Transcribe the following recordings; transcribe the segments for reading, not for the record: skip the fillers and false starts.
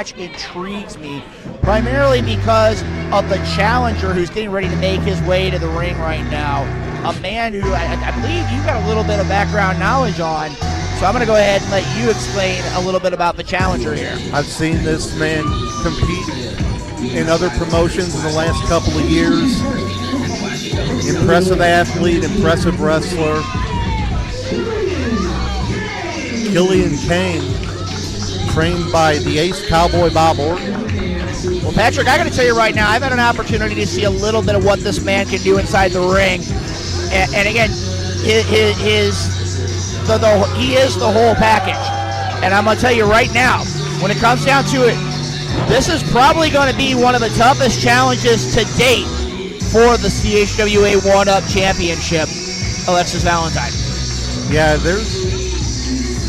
match intrigues me, primarily because of the challenger who's getting ready to make his way to the ring right now. A man who I believe you got a little bit of background knowledge on. So I'm going to go ahead and let you explain a little bit about the challenger here. I've seen this man compete in other promotions in the last couple of years. Impressive athlete, impressive wrestler. Killian Kayne, trained by the ace Cowboy Bob Orton. Well, Patrick, I got to tell you right now, I've had an opportunity to see a little bit of what this man can do inside the ring. And again, he is the whole package. And I'm going to tell you right now, when it comes down to it, this is probably going to be one of the toughest challenges to date for the CHWA 1-Up Championship, Alexis Valentine. Yeah, there's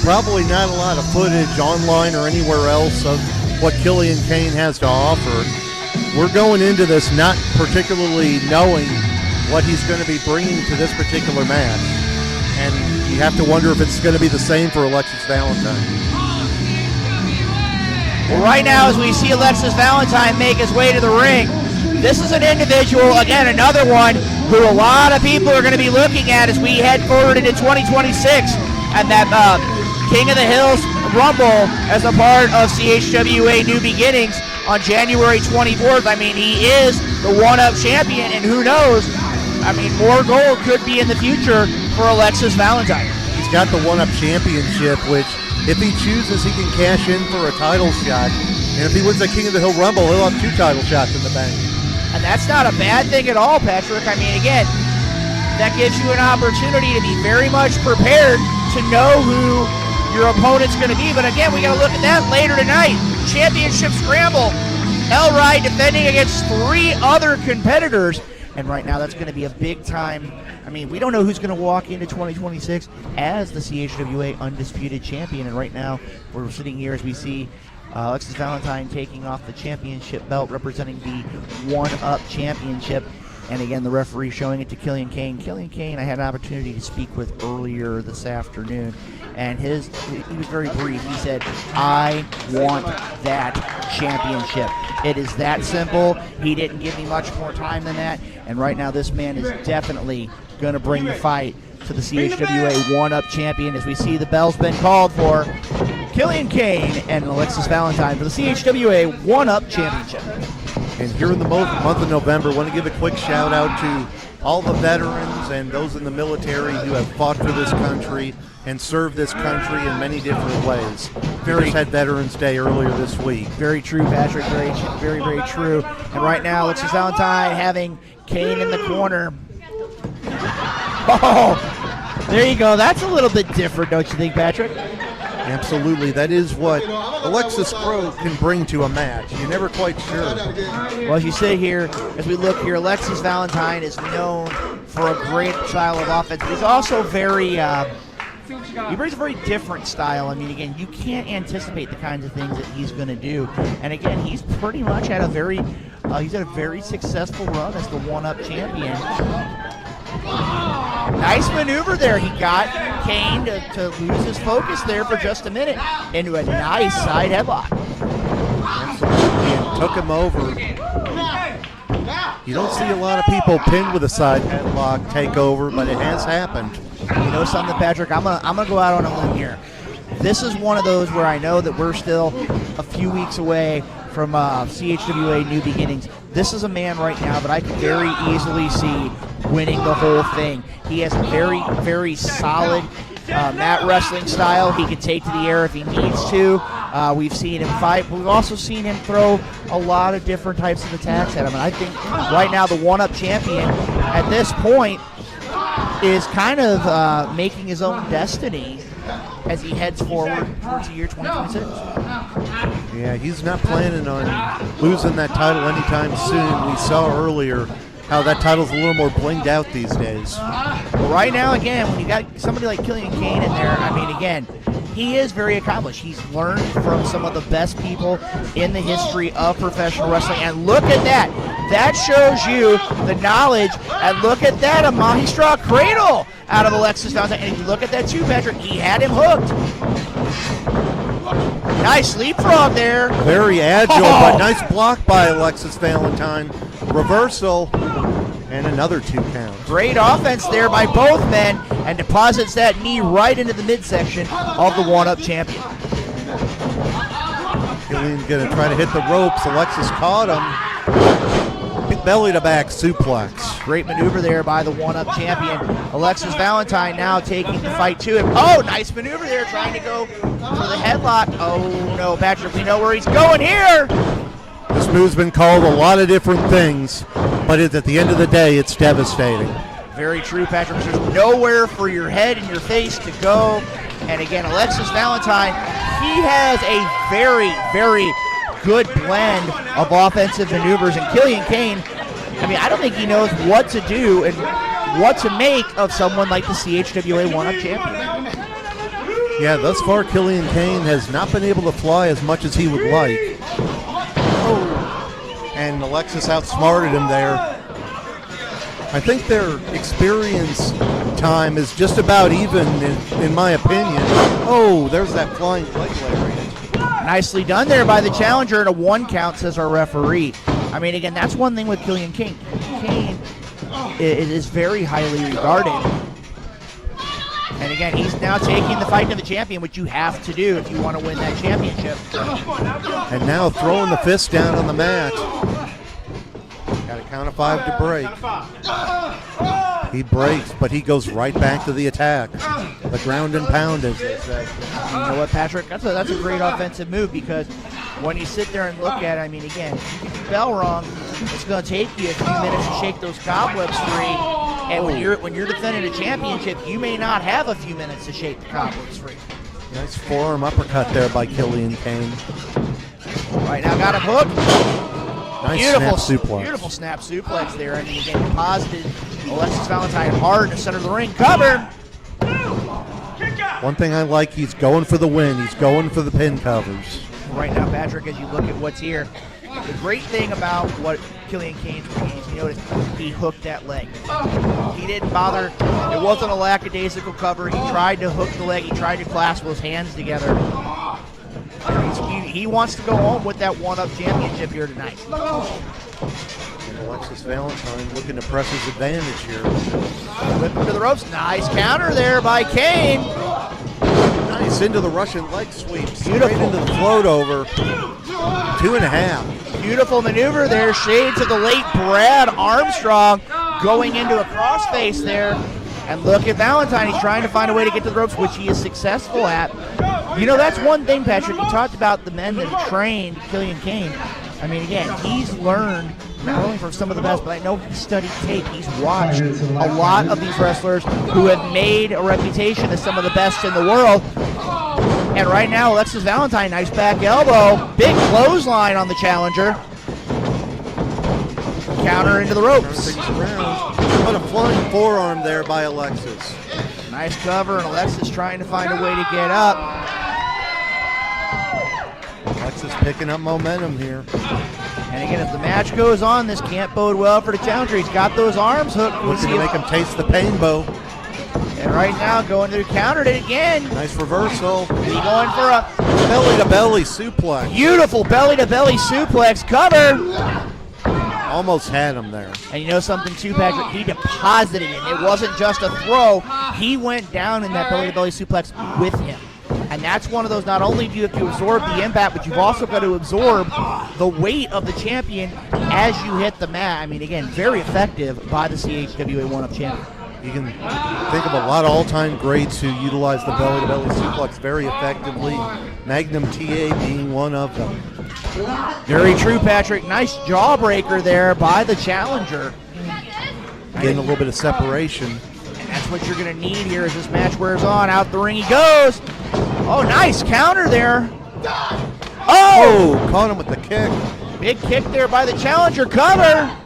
probably not a lot of footage online or anywhere else of what Killian Kayne has to offer. We're going into this not particularly knowing what he's going to be bringing to this particular match. And you have to wonder if it's going to be the same for Alexis Valentine. Well, right now, as we see Alexis Valentine make his way to the ring, this is an individual, again, another one who a lot of people are going to be looking at as we head forward into 2026 and that King of the Hills Rumble as a part of CHWA New Beginnings on January 24th. I mean, he is the 1-Up champion, and who knows, I mean, more gold could be in the future for Alexis Valentine. He's got the 1-Up championship, which if he chooses, he can cash in for a title shot. And if he wins the King of the Hill Rumble, he'll have 2 title shots in the bank. And that's not a bad thing at all, Patrick. I mean, again, that gives you an opportunity to be very much prepared to know who your opponent's going to be. But again, we got to look at that later tonight. Championship Scramble. Elride defending against 3 other competitors. And right now, that's going to be a big time. I mean, we don't know who's going to walk into 2026 as the CHWA Undisputed Champion. And right now, we're sitting here as we see Alexis Valentine taking off the championship belt, representing the 1-Up Championship. And again, the referee showing it to Killian Kayne. Killian Kayne, I had an opportunity to speak with earlier this afternoon, and he was very brief. He said, I want that championship. It is that simple. He didn't give me much more time than that. And right now, this man is definitely going to bring the fight to the CHWA 1-Up champion as we see the bell's been called for. Killian Kayne and Alexis Valentine for the CHWA 1-Up championship. And here in the month of November, I want to give a quick shout out to all the veterans and those in the military who have fought for this country and served this country in many different ways. We just had Veterans Day earlier this week. Very true, Patrick. Very, very true. And right now, Alexis Valentine having Kayne in the corner. Oh, there you go. That's a little bit different, don't you think, Patrick? Absolutely. That is what Alexis Pro can bring to a match. You're never quite sure. Well, as you say here, as we look here, Alexis Valentine is known for a great style of offense. But he's also very, he brings a very different style. I mean, again, you can't anticipate the kinds of things that he's going to do. And again, he's pretty much had a very, he's had a very successful run as the 1-Up champion. Nice maneuver there. He got Kayne to lose his focus there for just a minute into a nice side headlock. Absolutely, and took him over. You don't see a lot of people pinned with a side headlock takeover, but it has happened. You know something, Patrick? I'm gonna go out on a limb here. This is one of those where I know that we're still a few weeks away from CHWA New Beginnings. This is a man right now that I could very easily see winning the whole thing. He has a very, very solid mat wrestling style. He can take to the air if he needs to. We've seen him fight, but we've also seen him throw a lot of different types of attacks at him. And I think right now the 1-Up champion at this point is kind of making his own destiny as he heads forward towards the year 2026. Yeah, he's not planning on losing that title anytime soon. We saw earlier how that title's a little more blinged out these days. Well, right now, again, when you got somebody like Killian Kayne in there, I mean, again, he is very accomplished. He's learned from some of the best people in the history of professional wrestling. And look at that. That shows you the knowledge. And look at that, a Mahindra cradle out of Alexis Valentine. And if you look at that too, Patrick, he had him hooked. Nice leapfrog there. Very agile, but nice block by Alexis Valentine. Reversal, and another 2 count. Great offense there by both men, and deposits that knee right into the midsection of the one-up champion. Killian going to try to hit the ropes. Alexis caught him. Belly-to-back suplex. Great maneuver there by the one-up champion. Alexis Valentine now taking the fight to him. Oh, nice maneuver there, trying to go for the headlock. Oh, no, Patrick, we know where he's going here. This move's been called a lot of different things, but at the end of the day, it's devastating. Very true, Patrick. There's nowhere for your head and your face to go. And again, Alexis Valentine, he has a very, very good blend of offensive maneuvers. And Killian Kayne, I mean, I don't think he knows what to do and what to make of someone like the CHWA one-up champion. Yeah, thus far, Killian Kayne has not been able to fly as much as he would like. And Alexis outsmarted him there. I think their experience time is just about even, in my opinion. Oh, there's that flying leg lariat. Nicely done there by the challenger, and a 1 count, says our referee. I mean, again, that's one thing with Killian Kayne. Kayne is very highly regarded. And again, he's now taking the fight to the champion, which you have to do if you want to win that championship. And now throwing the fist down on the mat. Got a count of 5 to break. He breaks, but he goes right back to the attack. The ground and pound, as they say. You know what, Patrick? That's a great offensive move, because when you sit there and look at it, I mean, again, if you get the bell wrong, it's going to take you a few minutes to shake those cobwebs free. And when you're defending a championship, you may not have a few minutes to shake the cobwebs free. Nice forearm uppercut there by Killian Kayne. Right now, got him hooked. Nice Beautiful snap suplex. Beautiful snap suplex there. I mean, again, deposited Alexis Valentine hard in the center of the ring. Cover. One thing I like, he's going for the win. He's going for the pin covers. Right now, Patrick, as you look at what's here, the great thing about what Killian Kayne's doing is, you notice he hooked that leg. He didn't bother. It wasn't a lackadaisical cover. He tried to hook the leg. He tried to clasp those hands together. He wants to go home with that one-up championship here tonight. And Alexis Valentine looking to press his advantage here. Whip him to the ropes. Nice counter there by Kayne. Nice into the Russian leg sweep. Beautiful. Straight into the float over. 2.5. Beautiful maneuver there. Shades of the late Brad Armstrong going into a crossface there. And look at Valentine. He's trying to find a way to get to the ropes, which he is successful at. You know, that's one thing, Patrick. You talked about the men that have trained Killian Kayne. I mean, again, he's learned not only from some of the best, but I know he's studied tape. He's watched a lot of these wrestlers who have made a reputation as some of the best in the world. And right now, Alexis Valentine, nice back elbow. Big clothesline on the challenger. Counter into the ropes. What a flying forearm there by Alexis. Nice cover, and Alexis trying to find a way to get up. Alexis picking up momentum here. And again, as the match goes on, this can't bode well for the challenger. He's got those arms hooked. Looking to make him taste the pain, Bo. And right now, going to countered it again. Nice reversal. He's going for a belly-to-belly suplex. Beautiful belly-to-belly suplex cover. Almost had him there. And you know something too, Patrick? He deposited it. It wasn't just a throw. He went down in that belly-to-belly suplex with him. And that's one of those, not only do you have to absorb the impact, but you've also got to absorb the weight of the champion as you hit the mat. I mean, again, very effective by the CHWA one-up champion. You can think of a lot of all-time greats who utilize the belly-to-belly suplex very effectively. Magnum TA being one of them. Very true, Patrick. Nice jawbreaker there by the challenger. Getting a little bit of separation. And that's what you're going to need here as this match wears on. Out the ring he goes. Oh, nice counter there. Oh, caught him with the kick. Big kick there by the challenger. Cover.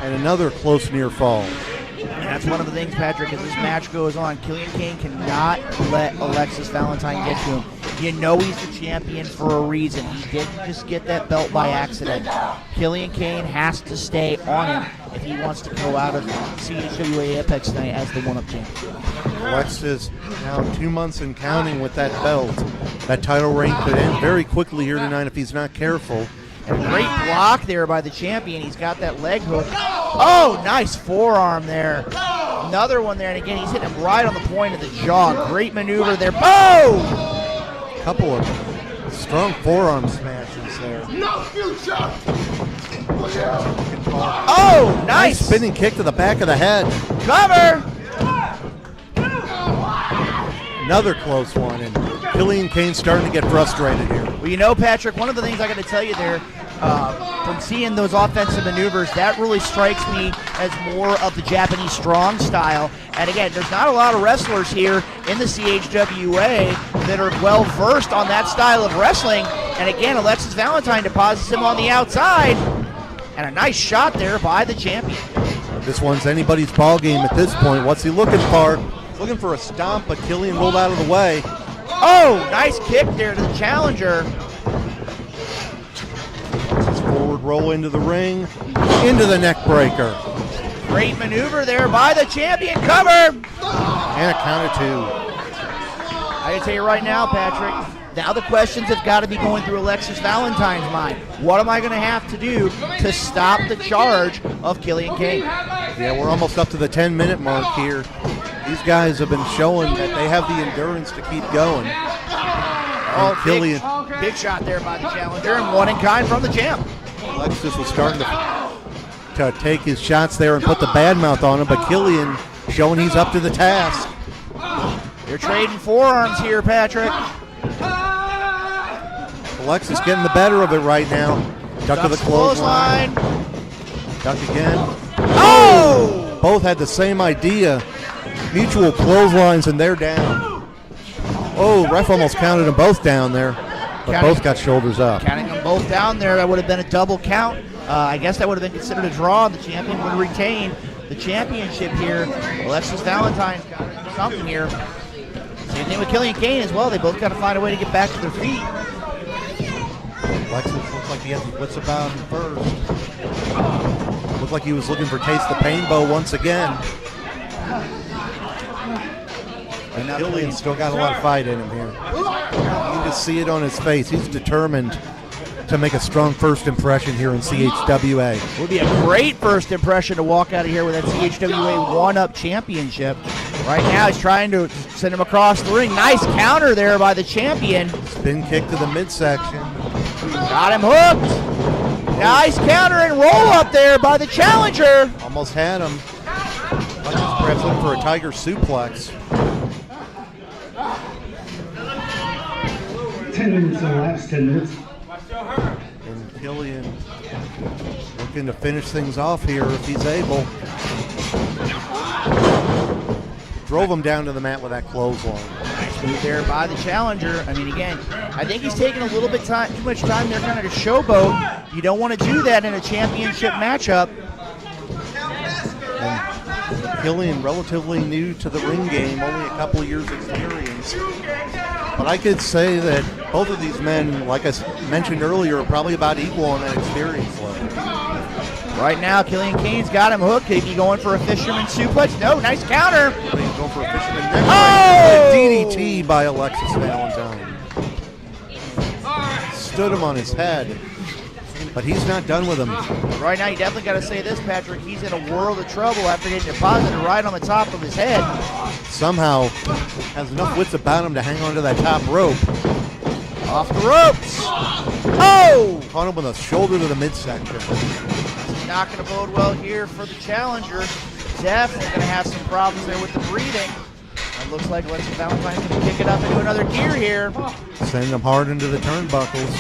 And another close near fall. And that's one of the things, Patrick, as this match goes on. Killian Kayne cannot let Alexis Valentine get to him. You know he's the champion for a reason. He didn't just get that belt by accident. Killian Kayne has to stay on him. if he wants to go out of CHWA Apex tonight as the one-up champion. Alexis now 2 months and counting with that belt. That title reign could end very quickly here tonight if he's not careful. And a great block there by the champion. He's got that leg hook. Oh, nice forearm there. Another one there, and again, he's hitting him right on the point of the jaw. Great maneuver there. Boom! Couple of strong forearm smashes there. No future! Oh, nice! Spinning kick to the back of the head. Cover! Another close one, and Killian Kayne starting to get frustrated here. Well, you know, Patrick, one of the things I got to tell you there, from seeing those offensive maneuvers, that really strikes me as more of the Japanese strong style. And again, there's not a lot of wrestlers here in the CHWA that are well versed on that style of wrestling. And again, Alexis Valentine deposits him on the outside. And a nice shot there by the champion. This one's anybody's ball game at this point. What's he looking for? He's looking for a stomp, but Killian rolled out of the way. Oh, nice kick there to the challenger. His forward roll into the ring, into the neck breaker. Great maneuver there by the champion. Cover! And a count of two. I can tell you right now, Patrick, now the questions have got to be going through Alexis Valentine's mind. What am I going to have to do to stop the charge of Killian Kayne? Yeah, we're almost up to the 10-minute mark here. These guys have been showing that they have the endurance to keep going. Oh, Killian, big shot there by the challenger, and one in kind from the champ. Alexis was starting to take his shots there and put the bad mouth on him, but Killian showing he's up to the task. They're trading forearms here, Patrick. Alexis getting the better of it right now. Duck to the clothesline. Duck again. Oh! Both had the same idea. Mutual clotheslines, and they're down. Oh, ref almost counted them both down there, but both got shoulders up. Counting them both down there, that would have been a double count. I guess that would have been considered a draw. The champion would retain the championship here. Alexis Valentine's got to do something here. Same thing with Killian Kayne as well. They both got to find a way to get back to their feet. Alexis looks like he has his wits about him first. Looked like he was looking for Taste the Painbow once again. And Killian's still got a lot of fight in him here. You can just see it on his face. He's determined to make a strong first impression here in CHWA. Would be a great first impression to walk out of here with that CHWA one-up championship. Right now he's trying to send him across the ring. Nice counter there by the champion. Spin kick to the midsection. Got him hooked. Nice counter and roll up there by the challenger. Almost had him. Perhaps looking for a tiger suplex. 10 minutes elapsed, 10 minutes. And Killian looking to finish things off here if he's able. Drove him down to the mat with that clothesline. Nice move there by the challenger. I mean, again, I think he's taking a little bit too much time there kind of to showboat. You don't want to do that in a championship matchup. And Killian relatively new to the ring game, only a couple of years experience. But I could say that both of these men, like I mentioned earlier, are probably about equal on that experience level. Right now, Killian Kayne's got him hooked. Could he be going for a fisherman suplex? No, nice counter. He's going for a fisherman neck Oh! DDT by Alexis Valentine. Stood him on his head, but he's not done with him. Right now, you definitely got to say this, Patrick. He's in a world of trouble after getting deposited right on the top of his head. Somehow has enough wits about him to hang onto that top rope. Off the ropes. Oh! Caught him with a shoulder to the midsection. Not going to bode well here for the challenger. Definitely going to have some problems there with the breathing. It looks like Alexis Valentine's going to kick it up into another gear here. Sending him hard into the turnbuckles.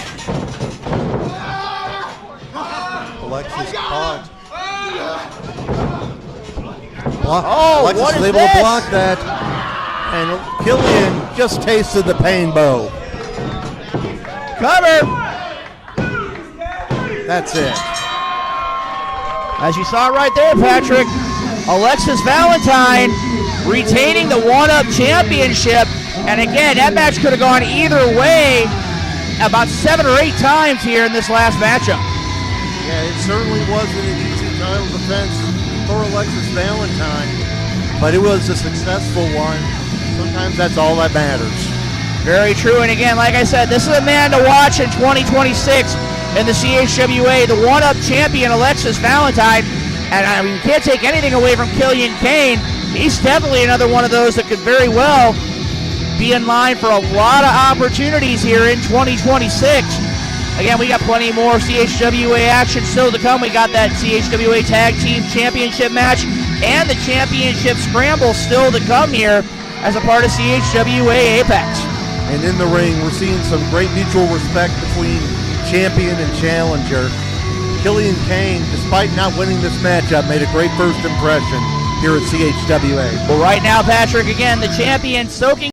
Alexis caught. Alexis is able to block that. And Killian just tasted the Painbow. Cover. That's it. As you saw right there, Patrick, Alexis Valentine retaining the one-up championship. And again, that match could have gone either way about 7 or 8 times here in this last matchup. Yeah, it certainly wasn't an easy title defense for Alexis Valentine, but it was a successful one. Sometimes that's all that matters. Very true, and again, like I said, this is a man to watch in 2026 in the CHWA, the one-up champion Alexis Valentine, and I mean, you can't take anything away from Killian Kayne. He's definitely another one of those that could very well be in line for a lot of opportunities here in 2026. Again, we got plenty more CHWA action still to come. We got that CHWA Tag Team Championship match and the Championship Scramble still to come here as a part of CHWA Apex. And in the ring, we're seeing some great mutual respect between champion and challenger. Killian Kayne, despite not winning this matchup, made a great first impression here at CHWA. Well, right now, Patrick, again, the champion soaking